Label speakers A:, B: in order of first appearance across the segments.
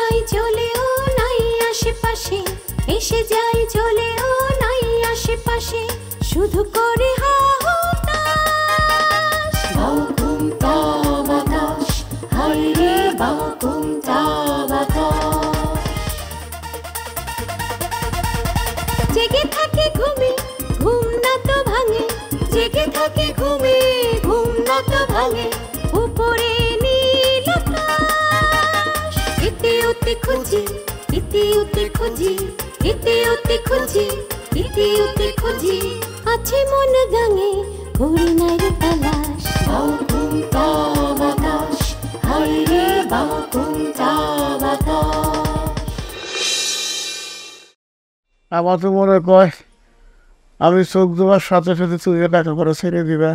A: যাই চলেও নাই আশেপাশে, এসে যাই চলেও নাই আশেপাশে, শুধু করে হাহুতাশ। বাকুমটা বাতাস, হায় রে বাকুমটা বাতাস। জেগে থাকে ঘুমে, ঘুম না তো ভাঙে, জেগে থাকে ঘুমে, ঘুম না তো ভাঙে, উপরে নীল আকাশ। এতে ওতে খুঁজি, এতে ওতে খুঁজি, এতে ওতে খুঁজি, এতে ওতে খুঁজি, আছে মন গাঙে করি নাই রে তালাশ। বাকুমটা বাতাস, হায় রে বাকুমটা বাতাস।
B: আমার তো মনে কয় আমি চোখ দেওয়ার সাথে সাথে তুমি টাকা করে ছেড়ে দিবা।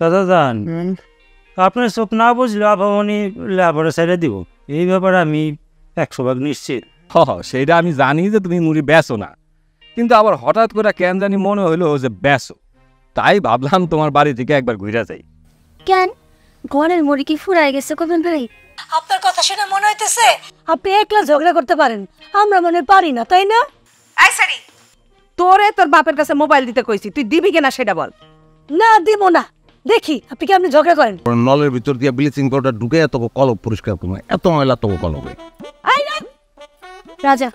C: দাদা যান, আপনার চোখ না বুঝলে আপামনি লেবারে ছেড়ে দিব, এই ব্যাপারে আমি 100% নিশ্চিত।
D: সেইটা আমি জানি যে তুমি মুড়ি বেচো না, কিন্তু আবার হঠাৎ করে কেন জানি মনে হইলো যে বেচো, তাই ভাবলাম তোমার বাড়ি থেকে একবার ঘুরে যাই।
E: কেন ঘরের মুড়ি কি ফুরাই গেছে কবেন ভাই?
F: আপনার কথা শুনে মনে হইতেছে আপনি একলা ঝগড়া করতে পারেন, আমরা মনে পারি না, তাই না?
G: এই সারি, তোরে তোর বাপের কাছে মোবাইল দিতে কইছি, তুই দিবি কিনা সেটা বল।
F: না দিব না, দেখি আপনি কি আপনি ঝগড়া করেন।
H: নলের ভিতর দিয়ে ব্লিচিং পাউডার ঢুকে তবে কলব পরিষ্কার করবো, এত ময়লা তবে কলবে।
E: রাজা,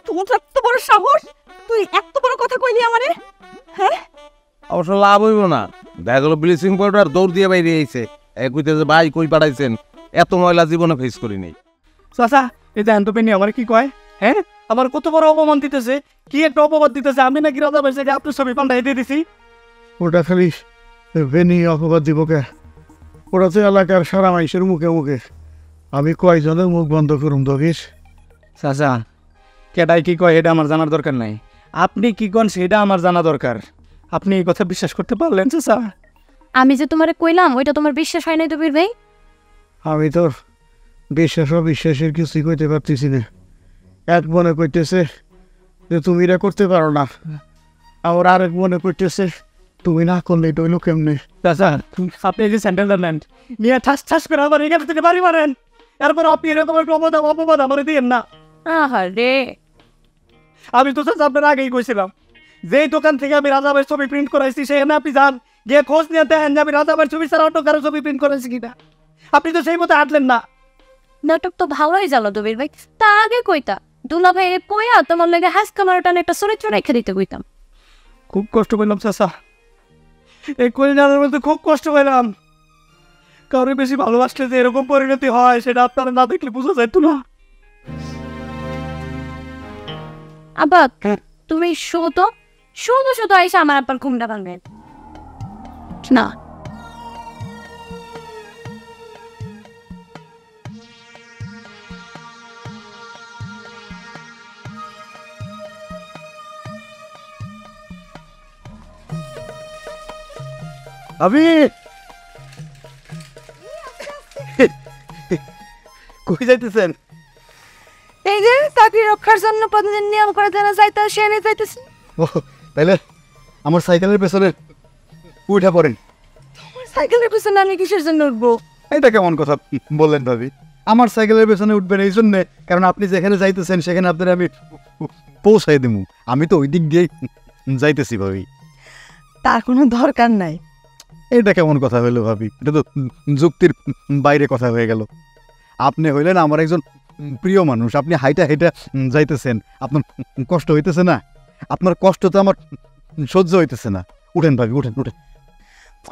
G: তোর এত বড় সাহস, তুই এত বড় কথা কইলি আমারে? হ্যাঁ,
H: অবশ্য লাভ হইব না, দেখা গেল ব্লিচিং পাউডার দৌড় দিয়ে বাইরে আইছে, কইতে যে ভাই কই পাঠাইছেন, এত ময়লা জীবনে ফেস করি নাই।
B: চাচা এই দেখেন তো পেনি আমার কি কয়, হ্যাঁ আমার কত বড় অপমান দিতেছে, কি একটা অপবাদ দিতেছে, আমি নাকি রাজা ভাই থেকে আপনার ছবি পাল্টাই দিয়ে দিছি। ওটা খালি বেনি অপবাদ দিব কে, ওরা তো এলাকার সারা মানুষের মুখে মুখে, আমি কয়জনের মুখ বন্ধ করুম দবিস। চাচা কেডাই কি কয় এটা আমার জানার দরকার নাই, আপনি কি কন সেটা আমার জানা দরকার। আপনি এই কথা বিশ্বাস করতে পারলেন চাচা?
E: আমি যে তোমারে কইলাম ওইটা তোমার বিশ্বাস হয় নাই তো বীর ভাই?
B: আমি তো বিশ্বাস অবিশ্বাসের কিছুই কইতে পারতেছি না। এক মনে করতেছে যে তুমি এটা করতে পারো না, আর আরেক মনে করতেছে তুমি না করলে এটা হইলো কেমনে। চাচা আপনি যে স্যান্ডেলটা নেন নিয়ে ঠাস ঠাস করে আমার এখান থেকে বাড়ি মারেন, এরপর আপনি এরকম একটা অপবাদ আমার দিয়েন না।
E: আহারে,
B: আমি তো চাচা আপনার আগেই কইছিলাম, যেই দোকান থেকে আমি রাজাবের ছবি প্রিন্ট করাইছি সেখানে আপনি যান, গিয়ে খোঁজ নিয়ে দেখেন যে আমি রাজাবের ছবি ছাড়া অন্য কারো ছবি প্রিন্ট করাইছি কিনা। আপনি তো সেই মতো হাঁটলেন না।
E: নাটক তো ভালোই জানো তো বীর ভাই, তা আগে কইতা দুলা ভাই কইয়া তোমার লাগে হাস কামার টানে একটা চরিত্র রেখে দিতে কইতাম।
B: খুব কষ্ট পেলাম চাচা, এই কলিজার মধ্যে খুব কষ্ট পেলাম। কারো বেশি ভালোবাসলে যে এরকম পরিণতি হয় সেটা আপনারা না দেখলে বোঝা যায় তো না।
E: আব্বা তুমি শুধু শুধু শুধু আইসা আমার আব্বার ঘুমটা ভাঙবেন না।
B: আমি কই যাইতেছেন?
F: এই যে চাকরি রক্ষার জন্য প্রতিদিন নিয়ম করে দেনা যাইতে সে নিয়ে যাইতেছি।
B: ও তাইলে আমার সাইকেলের পেছনে উঠে পড়েন।
F: সাইকেলের পিছনে আমি কিসের জন্য উঠবো?
B: এটা কেমন কথা বললেন ভাবি? আমার সাইকেলের পেছনে উঠবেন এই জন্যে কারণ আপনি যেখানে যাইতেছেন সেখানে আপনার আমি পৌঁছাই দিব, আমি তো ওই দিক দিয়ে যাইতেছি ভাবি।
F: তার কোনো দরকার নাই।
B: এটা কেমন কথা হইলো ভাবি? এটা তো যুক্তির বাইরে কথা হয়ে গেল। আপনি হইলেন আমার একজন প্রিয় মানুষ, আপনি হাইটা হাইটা যাইতেছেন, আপনার কষ্ট হইতেছে না? আপনার কষ্ট তো আমার সহ্য হইতেছে না। উঠেন ভাবি, উঠেন উঠেন।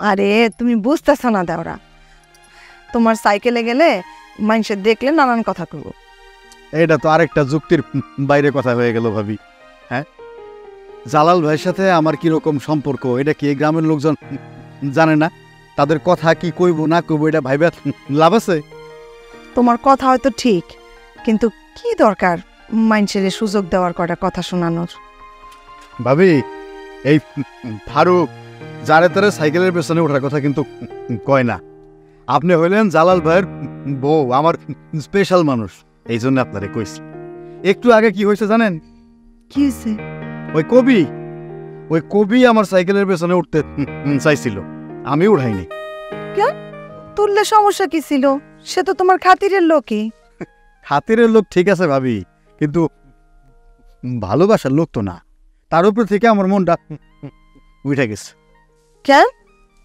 F: আরে তুমি বুঝতেছ না দেওরা, তোমার সাইকেলে গেলে মানুষের দেখলে নানান কথা করবো।
B: এটা তো আরেকটা যুক্তির বাইরে কথা হয়ে গেল ভাবি। হ্যাঁ, জালাল ভাইয়ের সাথে আমার কিরকম সম্পর্ক এটা কি এই গ্রামের লোকজন জানে না? তাদের কথা কি কইব না কইব এটা ভাইবা লাভ আছে?
F: তোমার কথা হয়তো ঠিক, কিন্তু কি দরকার মানুষের সুযোগ দেওয়ার কটা কথা শোনানোর?
B: ভাবি এই ফারুক যারে তারে সাইকেলের পেছনে ওঠার কথা কিন্তু কয় না। আপনি হইলেন জালাল ভাইয়ের বউ, আমার স্পেশাল মানুষ, এই জন্য আপনারে কইছি। একটু আগে কি হয়েছে জানেন?
F: কি হয়েছে?
B: ওই কবি আমার সাইকেলের পেছনে উঠতে চাইছিল, আমি উঠাইনি।
F: কেন? তুললে সমস্যা কি ছিল? সে তো তোমার খাতিরের লোকই।
B: খাতিরের লোক ঠিক আছে ভাবি, কিন্তু ভালোবাসার লোক তো না। তার উপর থেকে আমার মনটা উঠে গেছে।
F: কেন?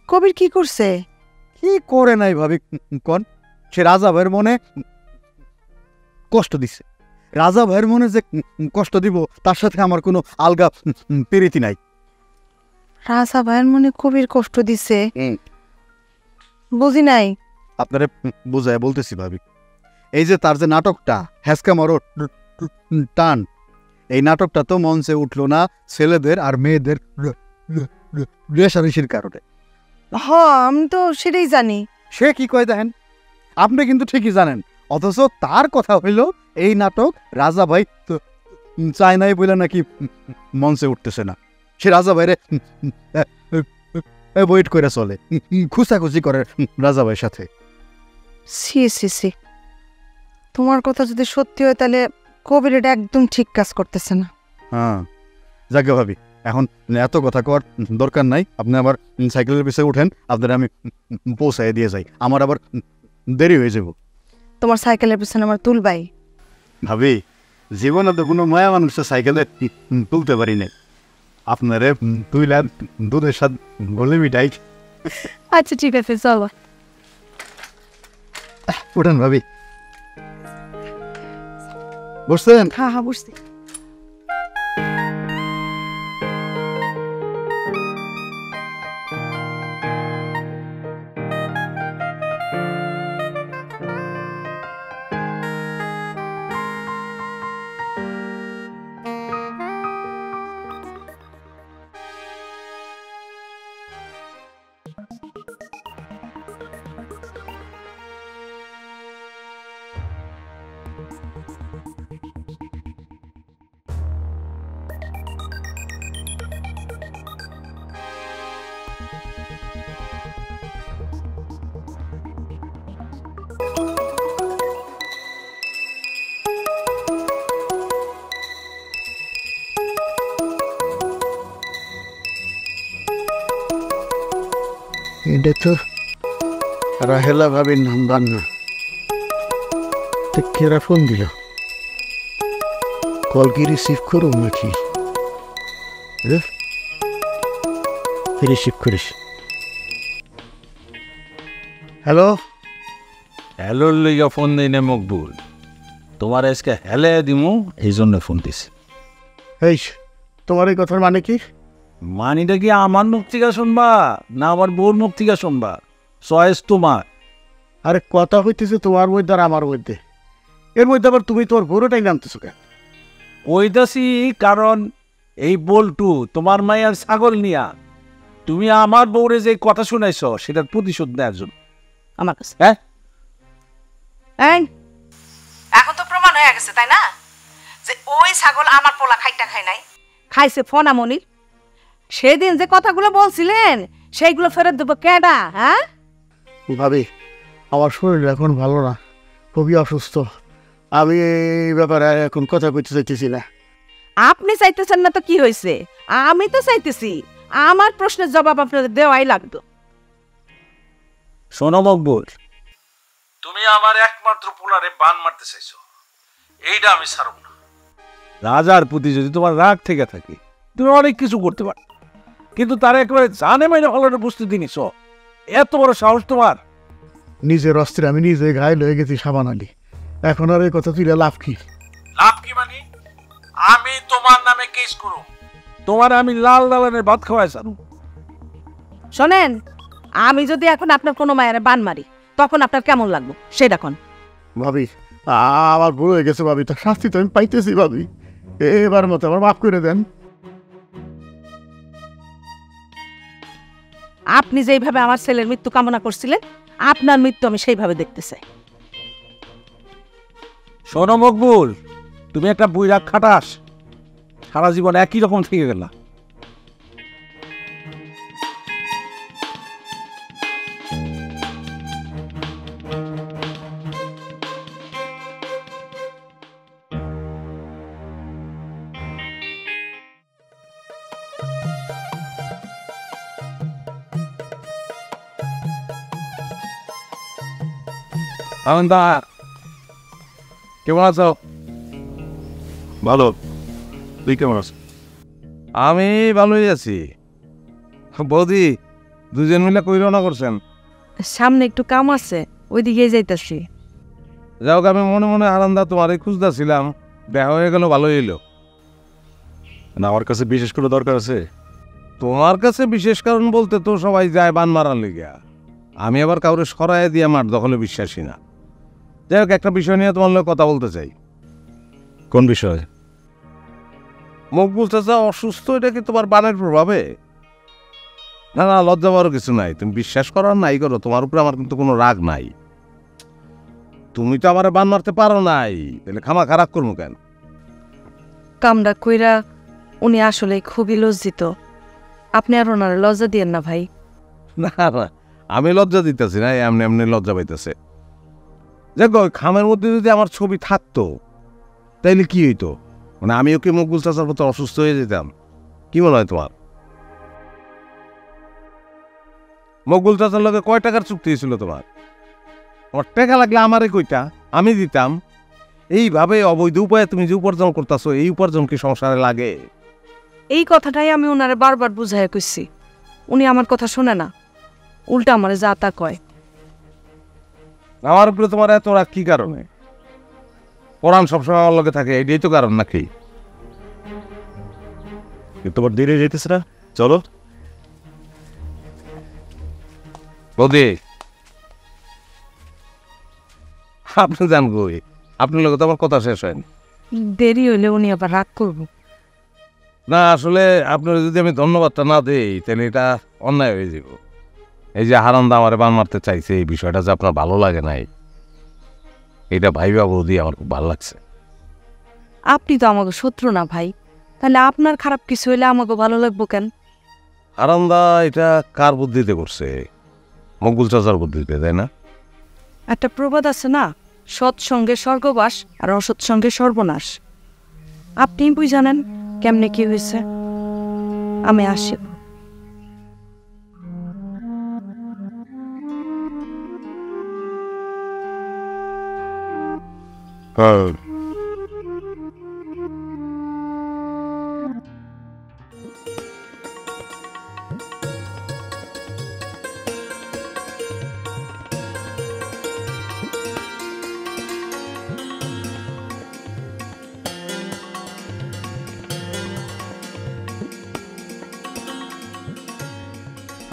F: কবির কি করছে?
B: কি করে নাই ভাবি কোন? সে রাজা ভাইয়ের মনে কষ্ট দিছে। রাজা ভাইয়ের মনে যে কষ্ট দিব তার সাথে আমার কোনো আলগা প্রীতি নাই।
F: রাজা ভাইয়ের মনে কবির কষ্ট দিছে? বুঝি নাই।
B: আপনারে বুঝায় বলতেছি ভাবি, এই যে তার যে নাটকটা হ্যাসকা মারো টান, এই নাটকটা তো মঞ্চে উঠলো না ছেলেদের আর মেয়েদের রেশারেশির কারণে।
F: হ, আমি তো সেটাই জানি।
B: সে কি কয় দেখেন, আপনি কিন্তু ঠিকই জানেন, অথচ তার কথা হইল এই নাটক রাজা ভাই তো চায় নাই বলে নাকি মঞ্চে উঠতেছে না। সে রাজা ভাইরে ওয়েট করে চলে, খুশাখুশি করে রাজা ভাইয়ের সাথে।
F: সি সি সি, তোমার কথা যদি সত্যি হয় তাহলে কবির এটা একদম ঠিক কাজ করতেছে না।
B: হ্যাঁ যাকে ভাবি, এখন এত কথা কর দরকার নাই। আপনি আবার সাইকেলের পিছিয়ে উঠেন, আপনার আমি পৌঁছায় দিয়ে যাই, আমার আবার দেরি হয়ে যাব।
F: তোমার সাইকেলের পিছনে আমার তুলবাই।
B: ভাবি, জীবনে তো কোনো মায়া মানুষের সাইকেলে তুলতে পারি না। আপনারে তুইলা দুধের সাথে গলে মিটাই।
E: আচ্ছা ঠিক আছে, চলো।
B: উঠেন ভাবি, বসছেন?
F: হ্যাঁ হ্যাঁ, বুঝছি।
B: এটা তো রাহেলা ভাবির নাম্বার না, কেরা ফোন দিল? কল কি রিসিভ করো নাকি? রিসিভ করিস। হ্যালো
I: হ্যালোর লইয়া ফোন দিই না মকবুল, তোমার আজকে হেলে দিমু এই জন্য ফোন দিছি।
B: এই তোমার এই কথার মানে কি?
I: মানিটা কি আমার মুখ থেকে শুনবা না আমার বউর মুখ থেকে শুনবা? চয়েস তোমার।
B: আরে কথা হইতেছে তোমার মধ্যে আর আমার মধ্যে, এর মধ্যে আবার তুমি তোমার বড়টাই নামতেছো কেন?
I: ওইদাসি কারণ এই বল্টু তোমার মায়ের ছাগল নিয়া তুমি আমার বউরে যে কথা শুনাইছ সেটার প্রতিশোধ নেওয়ার জন্য
G: আমার কাছে।
I: হ্যাঁ,
G: এখন তো প্রমাণ হয়ে গেছে তাই না, যে ওই ছাগল আমার পোলা খাইটা খায় নাই, খাইছে ফনামনির। সেদিন যে কথাগুলো বলছিলেন সেইগুলো ফেরত দেবো কেডা? হ্যাঁ
B: ভাবি, আমার শরীর এখন ভালো না, খুবই অসুস্থ। আমি এই ব্যাপারে এখন কথা কইতে চাইতেছি না।
G: আপনি চাইতেছেন না তো কি হয়েছে, আমি তো চাইতেছি। আমার প্রশ্নের জবাব আপনাদের দেওয়াই লাগতো।
I: শোনো মকবুল, তুমি আমার একমাত্র পোলারে বান মারতে চাইছো, এইটা আমি ছাড়ব না। রাজার প্রতি যদি তোমার রাগ থেকে থাকে তুমি অনেক কিছু করতে পারো, কিন্তু তারা একেবারে জানে মাইনে ভালোটা প্রস্তুতি নিছ। এত বড় সাহস তোমার!
B: নিজের অস্ত্রে আমি নিজে ঘায়ল হয়ে গেছি সাবান আলী, এখন আর এই কথা তুলে লাভ কি?
I: লাভ কি মানে? আমি তোমার নামে কেস করব, তোমার আমি লাল দালানের ভাত খাওয়াই ছাড়ব।
G: শোনেন, আমি যদি এখন আপনার কোনো মায়ের বান মারি তখন আপনার কেমন লাগবে সেটা কোন?
B: ভাবি, আমার ভুল হয়ে গেছে ভাবি, তার শাস্তি তো আমি পাইতেছি ভাবি, এবার মতো আমার মাফ করে দেন।
G: আপনি যেইভাবে আমার ছেলের মৃত্যু কামনা করছিলেন আপনার মৃত্যু আমি সেইভাবে দেখতে চাই।
I: শোনো মকবুল, তুমি একটা বুইরা খাটাস, সারা জীবন একই রকম থেকে গেলা।
H: কেমন আছো?
I: ভালো, তুই কেমন আছিস?
H: আমি ভালোই আছি। বৌদি, দুজন মিলে কই রওনা করছেন?
F: সামনে একটু কাম আছে, ওইদিকে যাইতাছি।
H: যাও, আমি মনে মনে আনন্দা তোমারই খুঁজতেছিলাম, দেখা হয়ে গেল, ভালোই এলো।
I: না, আমার কাছে বিশেষ করে দরকার আছে।
H: তোমার কাছে বিশেষ কারণ বলতে তো সবাই যায় বান মারার লিগা, আমি আবার কাউরে সরাই দিয়ে মাঠ দখলে বিশ্বাসী না। যাই হোক, একটা বিষয় নিয়ে তোমার লোক কথা বলতে চাই।
I: কোন বিষয়?
H: মকবুল চাচা অসুস্থ, এটা কি তোমার বানের প্রভাবে? না না, লজ্জা পাওয়ার কিছু নাই, তুমি বিশ্বাস করো আর নাই করো, তোমার উপরে আমার কিন্তু কোনো রাগ নাই। তুমি তো আমার বান মারতে পারো নাই, তাহলে খামা খারাপ করবো কেন?
F: কামটা কইরা উনি আসলে খুবই লজ্জিত। আপনি আর ওনার লজ্জা দিয়েন না ভাই।
H: না না, আমি লজ্জা দিতেছি না, এমনি এমনি লজ্জা পাইতেছে। দেখো, খামের মধ্যে যদি আমার ছবি থাকতো তাইলে কি হইতো? মানে আমিও কি মকবুল চাচার মতো অসুস্থ হয়ে যেতাম? কি মনে হয় তোমার? মকবুল চাচার লগে কয় টাকার চুক্তি ছিল তোমার? আমার টাকা লাগলে আমারে কইটা, আমি দিতাম। এইভাবে অবৈধ উপায়ে তুমি যে উপার্জন করতেছো, এই উপার্জন কি সংসারে লাগে?
F: এই কথাটাই আমি ওনারে বারবার বুঝাইয়া কইছি, উনি আমার কথা শোনে না, উল্টা আমারে যা তা কয়।
H: আমার উপরে তোমার এত রাগ কি কারণে? পরাণ সবসময় আমার লগে থাকে, এটাই তো কারণ নাকি?
I: তোমার দেরি যাইতেছে না, চলো।
H: বৌদি, আপনি জান গই, আপনার লগে তো আমার কথা শেষ হয়নি।
F: দেরি হইলে উনি আবার রাগ করব।
H: না, আসলে আপনার যদি আমি ধন্যবাদটা না দেই তাহলে এটা অন্যায় হয়ে যাব। এই যে হারান্দা আমার বান মারতে চাইছে, এই বিষয়টা যে আপনার ভালো লাগে নাই, এটা ভাইবা বৌদি আমার খুব ভালো লাগছে।
F: আপনি তো আমাকে শত্রু না ভাই, তাহলে আপনার খারাপ কিছু হইলে আমাকে ভালো লাগবো কেন?
H: হারান্দা এটা কার বুদ্ধিতে করছে? মকবুল চাচার বুদ্ধিতে, তাই না?
F: একটা প্রবাদ আছে না, সৎ সঙ্গে স্বর্গবাস আর অসৎ সঙ্গে সর্বনাশ। আপনি বুঝানেন কেমনে কি হয়েছে। আমি আসি।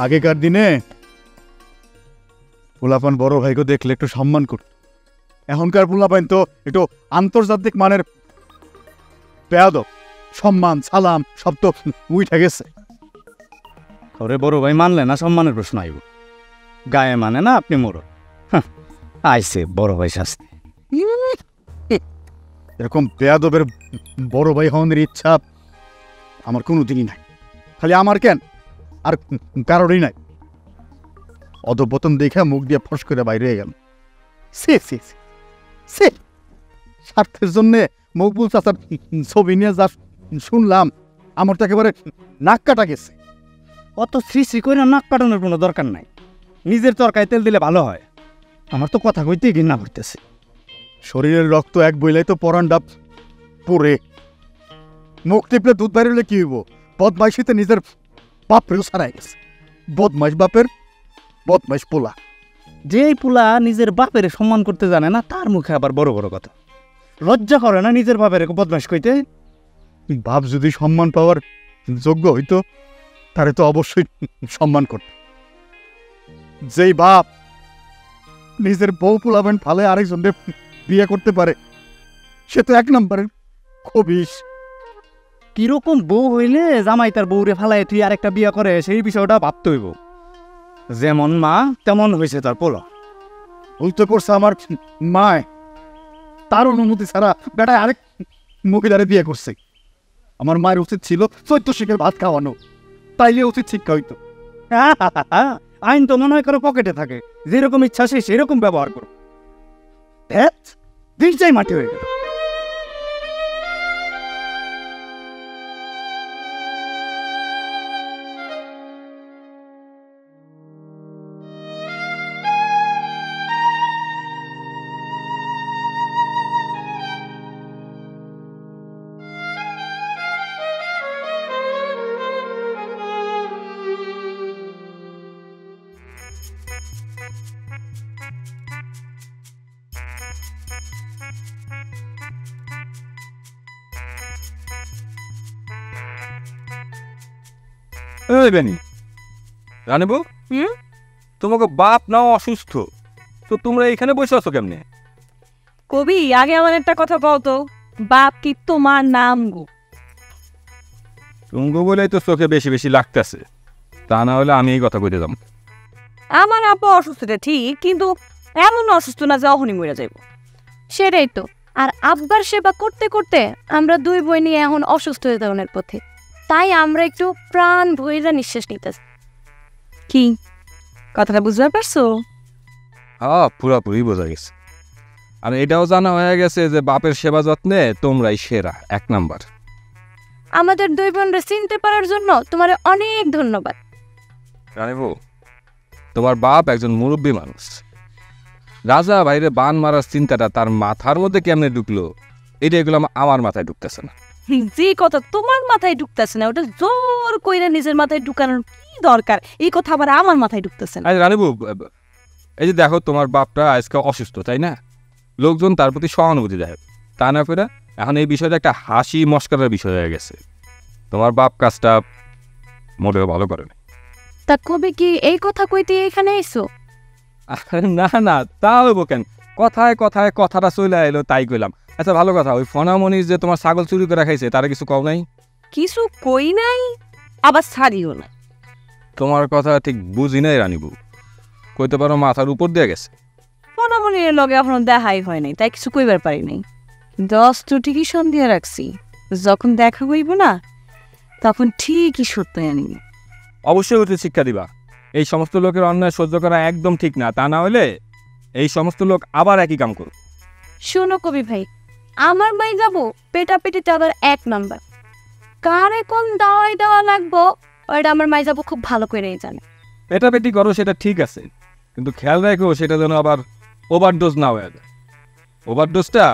B: আগেকার দিনে পোলাপান বড় ভাইকে দেখলে একটু সম্মান করত, এখনকার পোলাপান তো একটু আন্তর্জাতিক মানের বেয়াদব, সম্মান সালাম সব তো উইঠা গেছে।
J: ওরে বড় ভাই মানলে না সম্মানের প্রশ্ন আইব, গায়ে মানে না আপনি মোর আইসে বড় ভাই শাস্তি।
B: এরকম বেয়াদবের বড় ভাই হওয়ার ইচ্ছা আমার কোনো দিনই নাই, খালি আমার কেন আর কারোরই নাই। অধপতন দেখে মুখ দিয়ে ফস করে বাইরে গেল। সে সে সে স্বার্থের জন্যে মকবুল চাচার ছবি নিয়ে যা শুনলাম, আমার তো একেবারে নাক কাটা গেছে।
J: অত শ্রী শ্রী করে নাক কাটানোর কোনো দরকার নাই, নিজের তরকারি তেল দিলে ভালো হয়। আমার তো কথা কইতেই ঘৃণা করতেছে।
B: শরীরের রক্ত এক বইলাই তো পরানটা পরে মুখ টিপলে দুধ বাইরে কি হইব? বদমাইশিতে নিজের বাপরেও সারাই গেছে। বদমাইশ বাপের বদমাইশ পোলা।
J: যেই পোলা নিজের বাপের সম্মান করতে জানে না, তার মুখে আবার বড় বড় কথা। লজ্জা করে না নিজের বাপের বদমাইশ কইতে?
B: বাপ যদি সম্মান পাওয়ার যোগ্য হইতো তারে তো অবশ্যই সম্মান করত। যেই বাপ নিজের বউ পোলাবেন ফালে আরেকজনকে বিয়ে করতে পারে, সে তো এক নম্বরের খবিশ।
J: কিরকম বউ হইলে জামাই তার বউরে ফালায় তুই আরেকটা বিয়ে করে, সেই বিষয়টা ভাবতে হইব। যেমন মা তেমন হয়েছে তার পোলা।
B: ভুলতে করছে আমার মায়, তার অনুমতি ছাড়া বেটায় আরেক মহিলারে বিয়ে করছে। আমার মায়ের উচিত ছিল 14 শিখের ভাত খাওয়ানো, তাইলে উচিত শিক্ষা হইতো।
J: আইন তো মনে হয় কারো পকেটে থাকে, যেরকম ইচ্ছা সে সেরকম ব্যবহার করো। দিন চাই মাটি হয়ে গেল।
D: এই বেনি রানীবু, তোমাকে বাপ নাও অসুস্থ, তো তোমরা এখানে বসে আছো কেমনে?
F: কবি আগে আমার একটা কথা কও তো, বাপ কি তোমার নাম গো?
D: তুমগো বলেই তো চোখে বেশি বেশি লাগতেছে, তা না হলে আমি এই কথা কইতে যাম।
F: আমার আব্বা অসুস্থটা ঠিক, কিন্তু এমন অসুস্থ না যে অহনি মরে যাইব।
E: সেটাই তো। আর আব্বার সেবা করতে করতে আমরা দুই বোন নিয়ে এখন অসুস্থ হয়ে যাওয়ার পথে, তাই আমরা একটু প্রাণ ভইরা নিঃশ্বাস নিতেছি।
F: কি কথাটা বুঝতে পারছো?
D: হ্যাঁ, পুরাপুরি বোঝা গেছে। আর এটাও জানা হয়ে গেছে যে বাপের সেবা যত্নে তোমরাই সেরা, 1 নাম্বার।
E: আমাদের দুই বোনরা চিনতে পারার জন্য তোমার অনেক ধন্যবাদ।
D: রানীবু, তোমার বাপ একজন মুরব্বী মানুষ। রাজা বাইরে বান মারার চিন্তাটা তার মাথার মধ্যে কেমনে ঢুকলো, এটা এগুলো আমার মাথায় ঢুকতেছে না।
F: যে কথা তোমার মাথায় ঢুকতেছে না, ওটা জোর কইরা নিজের মাথায় ঢুকানোর কি দরকার? এই কথা আবার আমার মাথায় ঢুকতেছে না।
D: রানীবু, এই যে দেখো, তোমার বাপটা আজকে অসুস্থ, তাই না? লোকজন তার প্রতি সহানুভূতি দেয়, তা না করে এখন এই বিষয়টা একটা হাসি মস্করার বিষয় হয়ে গেছে। তোমার বাপ কাজটা মোটেও ভালো করে না।
E: তা কবে কি এই কথা কইতে এখানে এসো?
D: না না, তা হইব কেন? কথায় কথায় কথাটা চলে এলো, তাই কইলাম। আচ্ছা, ভালো কথা, ওই ফনামণি যে তোমার ছাগল চুরি করে খাইছে, তারা কিছু কও নাই?
F: কিছু কই নাই, আবার ছাড়িও না।
D: তোমার কথা ঠিক বুঝি নাই রানীবু, কইতে পারো মাথার উপর দিয়ে গেছে।
F: ফনামনির লগে এখনো দেখাই হয় নাই, তাই কিছু কইবার পারি নাই। কিন্তু ঠিকই সন্ধিয়া রাখছি, যখন দেখা হইব না তখন ঠিকই সত্য আনিব।
D: অবশ্যই ওতে শিক্ষা দিবা। এই সমস্ত লোকের অন্যায় সহ্য করা একদম ঠিক না, তা না হলে এই সমস্ত লোক আবার একই কাম করুক।
E: শোনো কবি ভাই, আমার ভাই যাবো পেটাপেটি চাঁদার 1 নাম্বার। কারে কোন দাওয়াই দেওয়া লাগবো ওইটা আমার মাই যাবো খুব ভালো করেই জানে।
D: পেটাপেটি করো সেটা ঠিক আছে, কিন্তু খেয়াল রাখো সেটা যেন আবার ওভারডোজ না হয়ে যায়। ওভারডোজটা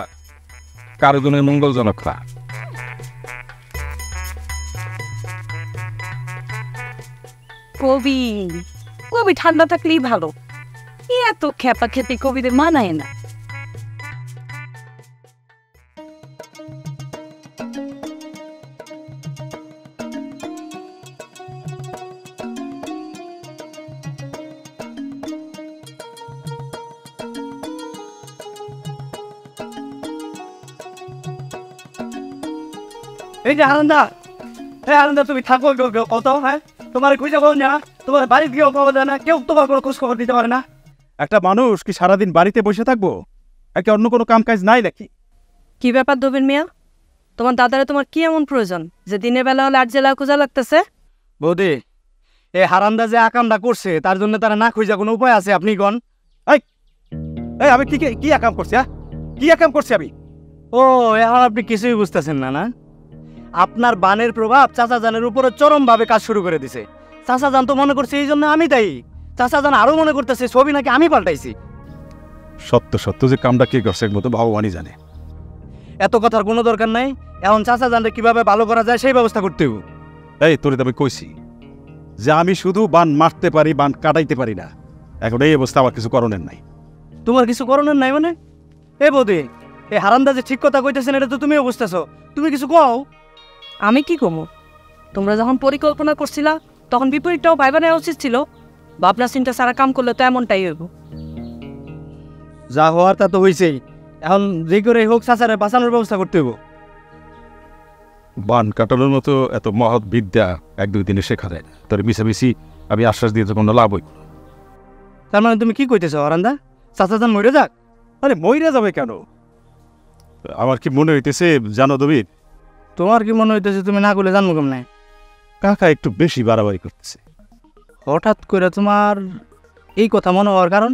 D: কারো জনের মঙ্গলজনক না।
F: কবি কবি ঠান্ডা থাকলেই ভালো, এত খেপা খেপি কবিদের মানায় না।
B: এই যে আনন্দা, হ্যাঁ আনন্দা, তুমি থাকো কত? হ্যাঁ, তোমার খুঁজে পাবো না, তোমার বাড়ি গিয়েও পাবো না, কেউ তোমার কোনো খোঁজ খবর দিতে পারে না।
J: একটা মানুষ কি সারাদিন বাড়িতে বসে থাকবো? একে অন্য কোনো কাম কাজ নাই নাকি?
F: কি ব্যাপার দবিন মিয়া, তোমার দাদারে তোমার কি এমন প্রয়োজন যে দিনের বেলা হলে আট জেলা খোঁজা লাগতেছে?
B: বৌদি, এই হারান্দা যে আকামটা করছে তার জন্য তারা না খুঁজা কোনো উপায় আছে? আপনি গণ।
J: এই আমি কি কাম করছি? কি কাম করছি আমি?
B: ও, এখন আপনি কিছুই বুঝতেছেন না? না, আপনার বানের প্রভাব চাচা জানের উপরে চরমভাবে কাজ শুরু করে দিছে। চাচা জান তো মনে করছে এই জন্য আমি তাই, চাচা জান আরো মনে করতেছে ছবি নাকি আমি পাল্টাইছি।
J: সত্য সত্য যে কামটা কে করছে মতো ভগবানই জানে।
B: এত কথার কোনো দরকার নাই, এখন চাচা জানলে কিভাবে ভালো করা যায় সেই ব্যবস্থা করতে হবে।
J: এই তোরে আমি কইছি যে আমি শুধু বান মারতে পারি, বান কাটাইতে পারি না। এখন এই অবস্থা আমার কিছু করণের নাই।
B: তোমার কিছু করণের নাই মানে? এ বৌদি, এই হারান্দা যে ঠিক কথা কইতেছেন এটা তো তুমিও বুঝতেছো, তুমি কিছু কও।
F: আমি কি কমো? তোমরা যখন পরিকল্পনা করছিলা তখন বিপরীতটাও ভাইবা নেওয়া উচিত ছিল। ভাবনা চিন্তা সারা কাম করলে তো এমনটাই হইব।
B: যা হওয়ার তা তো হয়েছেই, এখন যে করে হোক চাচারে বাঁচানোর ব্যবস্থা করতে হইব।
J: বান কাটানোর মতো এত মহৎ বিদ্যা 1-2 দিনে শেখা যায় না। তোর মিশামিশি আমি আশ্বাস দিয়ে তো কোনো লাভ হইব।
B: তার মানে তুমি কি কইতেছো হারান্দা, চাচা যান মরে যাক?
J: আরে মইরা যাবে কেন? আমার কি মনে হইতেছে জানো দবির?
B: তোমার কি মনে হইতেছে তুমি না করলে জানবো কেমন?
J: কাকা একটু বেশি বাড়াবাড়ি করতেছে।
B: হঠাৎ করে তোমার এই কথা মনে হওয়ার কারণ?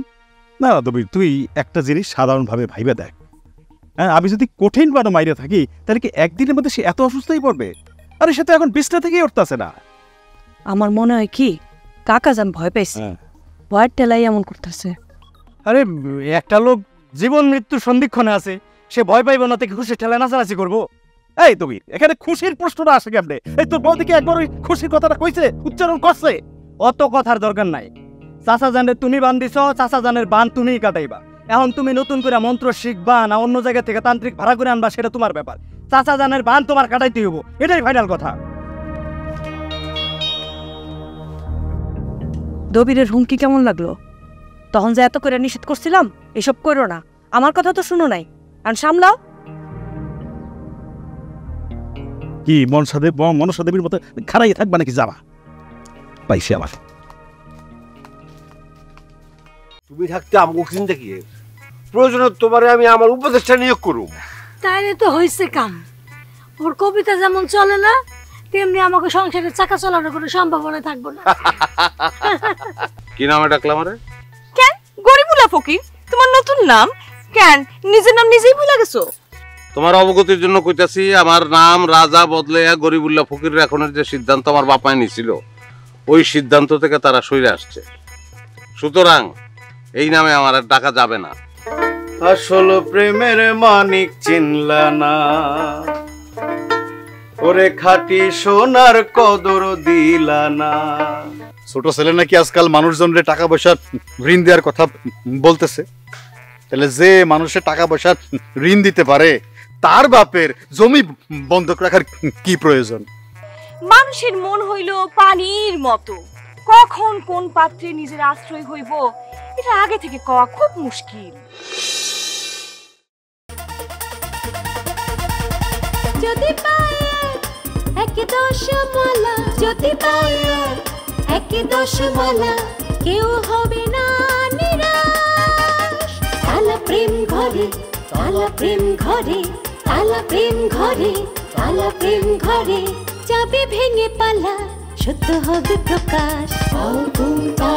J: না দবির, তুই একটা জিনিস সাধারণভাবে ভাইবে দেখ। হ্যাঁ, আমি যদি কঠিন বানো মাইরে থাকি তাহলে কি একদিনের মধ্যে সে এত অসুস্থই পড়বে? আরে সে তো এখন বিছনা থেকেই উঠতেছে না।
F: আমার মনে হয় কি কাকা যান ভয় পাইছে, ভয়ের টেলাই এমন করতেছে।
B: আরে একটা লোক জীবন মৃত্যু সন্ধিক্ষণে আছে, সে ভয় পাইব না থেকে খুশি ঠেলা নাচানাচি করবো?
J: এই দবির, এখানে খুশির প্রশ্নটা আসে কেমনে? এই তোর বউদিকে একবার ওই খুশির কথাটা কইছে, উচ্চারণ করছে?
B: অত কথার দরকার নাই। চাচা জানের তুমি বান দিছ, চাচা জানের বান তুমিই কাটাইবা। এখন তুমি নতুন করে মন্ত্র শিখবা না অন্য জায়গা থেকে তান্ত্রিক ভাড়া করে আনবা সেটা তোমার ব্যাপার। চাচা জানের বান তোমার কাটাইতে হইব, এটাই ফাইনাল কথা।
F: দবিরের হুমকি কেমন লাগলো? তখন যে এত করে নিষেধ করছিলাম এসব করো না, আমার কথা তো শুনো নাই, আর সামলাও।
J: কি মনসা দেবীর মতো খারাইয়ে থাকবা নাকি? যাবা পাইছি আমার।
K: তুমি থাকতে আমাকে চিন্তা কি? প্রয়োজনে তোমারে আমি আমার উপদেশটা নিয়োগ করুম।
A: তাইলে তো হয়েছে কাম। ওর কবিতা যেমন চলে না, তেমনি আমাকে সংসারের চাকা চালানোর কোনো সম্ভাবনা থাকবো না।
H: কি নামে ডাকলাম রে?
F: কেন গরিবুল্লাহ ফকির তোমার নতুন নাম? কেন নিজের নাম নিজেই ভুলে গেছো?
H: তোমার অবগতির জন্য কইতাছি, আমার নাম রাজা বদলাইয়া গরিবুল্লাহ ফকির রাখনের যে সিদ্ধান্ত আমার বাপায় নিছিল, ওই সিদ্ধান্ত থেকে তারা সরে আসছে। সুতরাং এই নামে আমার আর ডাকা যাবে না।
B: আসল প্রেমের মানিক চিনলা না, ওরে খাঁটি সোনার কদর দিলা না। ছোট ছেলে নাকি আজকাল মানুষজনরে টাকা পয়সা ঋণ দেওয়ার কথা বলতেছে। তাহলে যে মানুষের টাকা পয়সা ঋণ দিতে পারে, তার বাপের জমি বন্ধক রাখার কি প্রয়োজন?
F: মানুষের মন হইল পানির মতো, কখন কোন পাত্রে নিজের আশ্রয় হইব এটা আগে থেকে কওয়া খুব মুশকিল।
A: যদি পায়ে এক দশমালা, যদি পায়ে এক দশমালা, কেউ হবে না নিরাশ। তালা প্রেম ঘরে, তালা প্রেম ঘরে, তালা প্রেম ঘরে, তালা প্রেম ঘরে, যাবে ভেঙে পালা, সত্য হবে প্রকাশ। বাউ তুমটা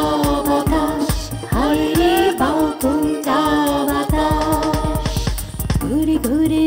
A: বাতাস, হায় রে বাউ তুমটা বাতাস, ঘুরে ঘুরে